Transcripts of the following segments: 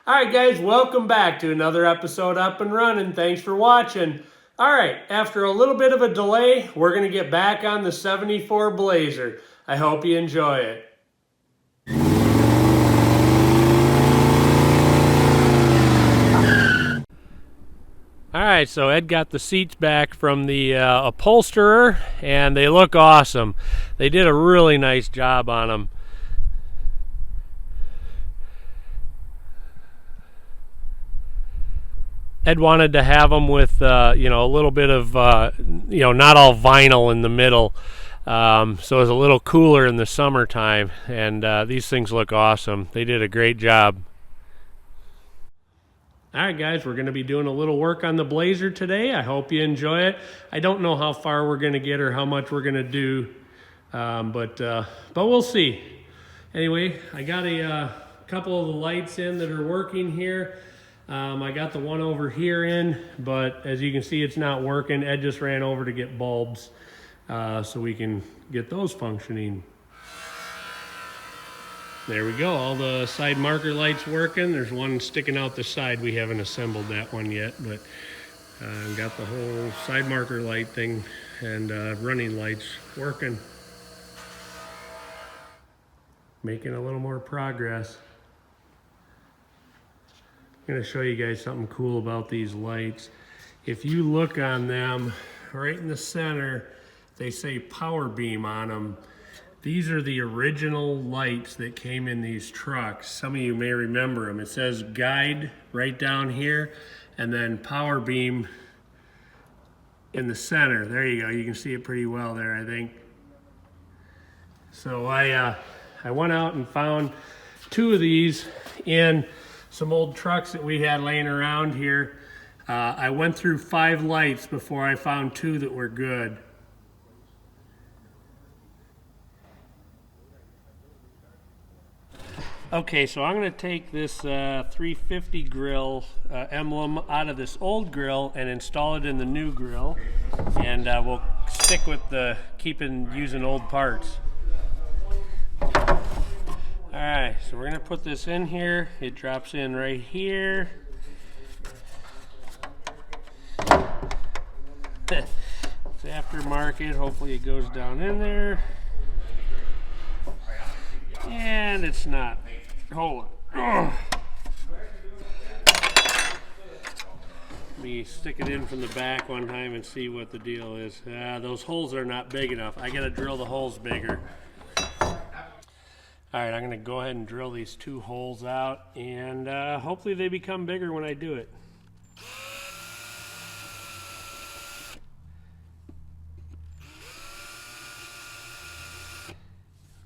All right, guys, welcome back to another episode Up and Running. Thanks for watching. All right, after a little bit of a delay, we're going to get back on the 74 Blazer. I hope you enjoy it. All right, so Ed got the seats back from the upholsterer, and they look awesome. They did a really nice job on them. Ed wanted to have them with, a little bit of, not all vinyl in the middle. So it was a little cooler in the summertime, and these things look awesome. They did a great job. All right, guys, we're going to be doing a little work on the Blazer today. I hope you enjoy it. I don't know how far we're going to get or how much we're going to do, but we'll see. Anyway, I got a couple of the lights in that are working here. I got the one over here in, but as you can see, it's not working. Ed just ran over to get bulbs so we can get those functioning. There we go, all the side marker lights working. There's one sticking out the side. We haven't assembled that one yet, but got the whole side marker light thing and running lights working. Making a little more progress. I'm going to show you guys something cool about these lights. If you look on them, right in the center, they say power beam on them. These are the original lights that came in these trucks. Some of you may remember them. It says guide right down here, and then power beam in the center. There you go. You can see it pretty well there, I think. So I went out and found two of these in some old trucks that we had laying around here. I went through 5 lights before I found 2 that were good. Okay, so I'm going to take this 350 grill emblem out of this old grill and install it in the new grill, and we'll stick with the using old parts. Alright, so we're going to put this in here. It drops in right here. It's aftermarket. Hopefully it goes down in there. And it's not. Hold on. Let me stick it in from the back one time and see what the deal is. Those holes are not big enough. I got to drill the holes bigger. Alright, I'm going to go ahead and drill these 2 holes out, and hopefully they become bigger when I do it.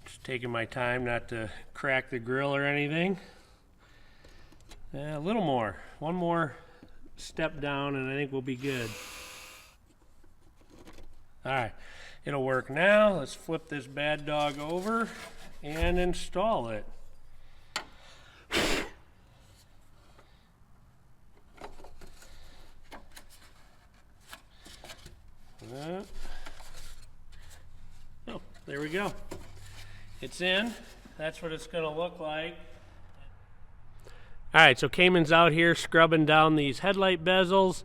Just taking my time not to crack the grill or anything. A little more. One more step down and I think we'll be good. Alright, it'll work now. Let's flip this bad dog over and install it. Oh, there we go. It's in. That's what it's going to look like. Alright, so Cayman's out here scrubbing down these headlight bezels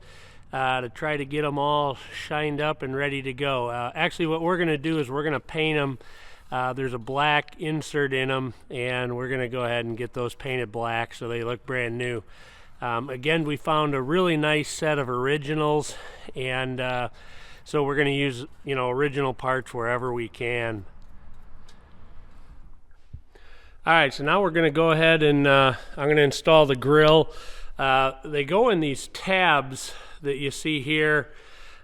to try to get them all shined up and ready to go. Actually, what we're going to do is we're going to paint them. There's a black insert in them, and we're going to go ahead and get those painted black so they look brand new. Again, we found a really nice set of originals, and so we're going to use original parts wherever we can. Alright, so now we're going to go ahead and I'm going to install the grill. They go in these tabs that you see here.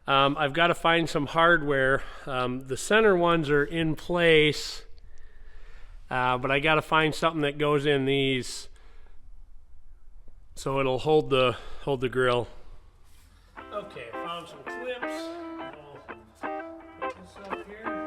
I've got to find some hardware. The center ones are in place, but I got to find something that goes in these so it'll hold the grill. Okay, I found some clips. We'll put this up here.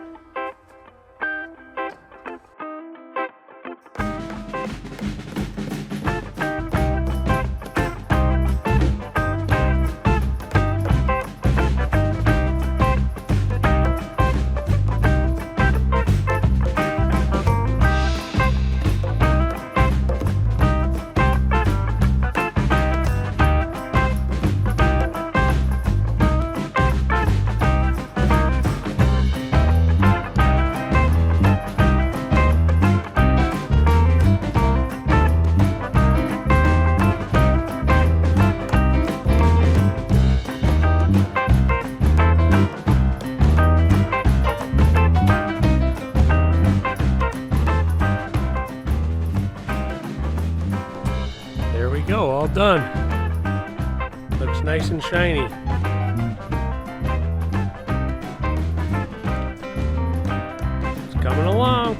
There we go, all done. Looks nice and shiny. It's coming along.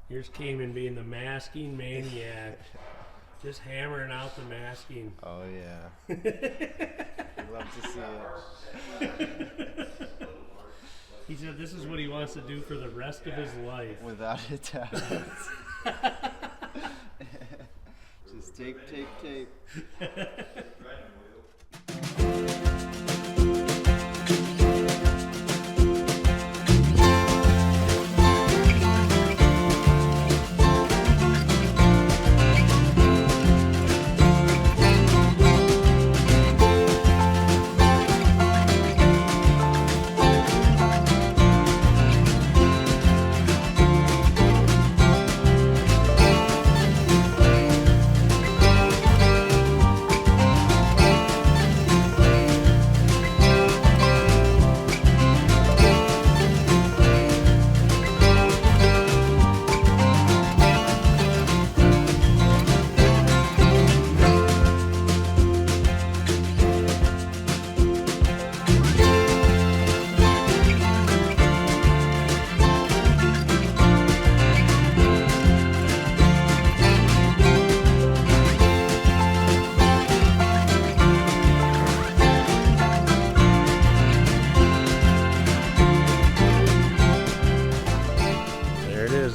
Here's Cayman being the masking maniac. Just hammering out the masking. Oh yeah. I'd love to see it. He said this is what he wants to do for the rest of his life. Without a doubt. Just tape.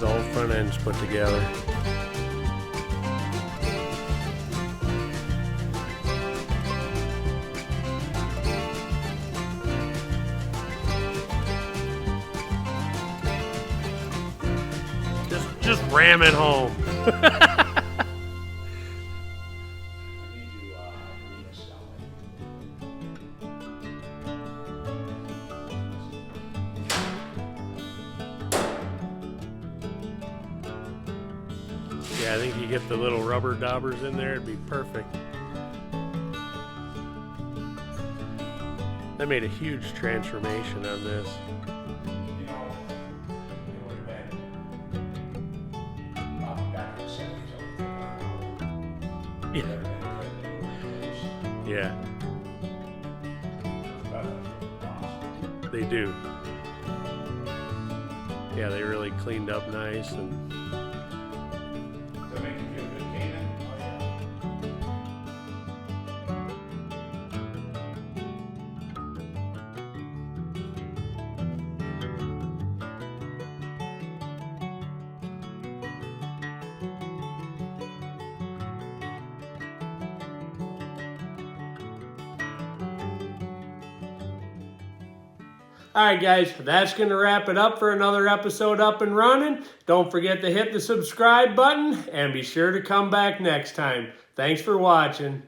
All front ends put together. Just ram it home. Yeah, I think you get the little rubber daubers in there, it'd be perfect. That made a huge transformation on this. Yeah. They do. Yeah, they really cleaned up nice and Alright guys, that's going to wrap it up for another episode Up and Running. Don't forget to hit the subscribe button and be sure to come back next time. Thanks for watching.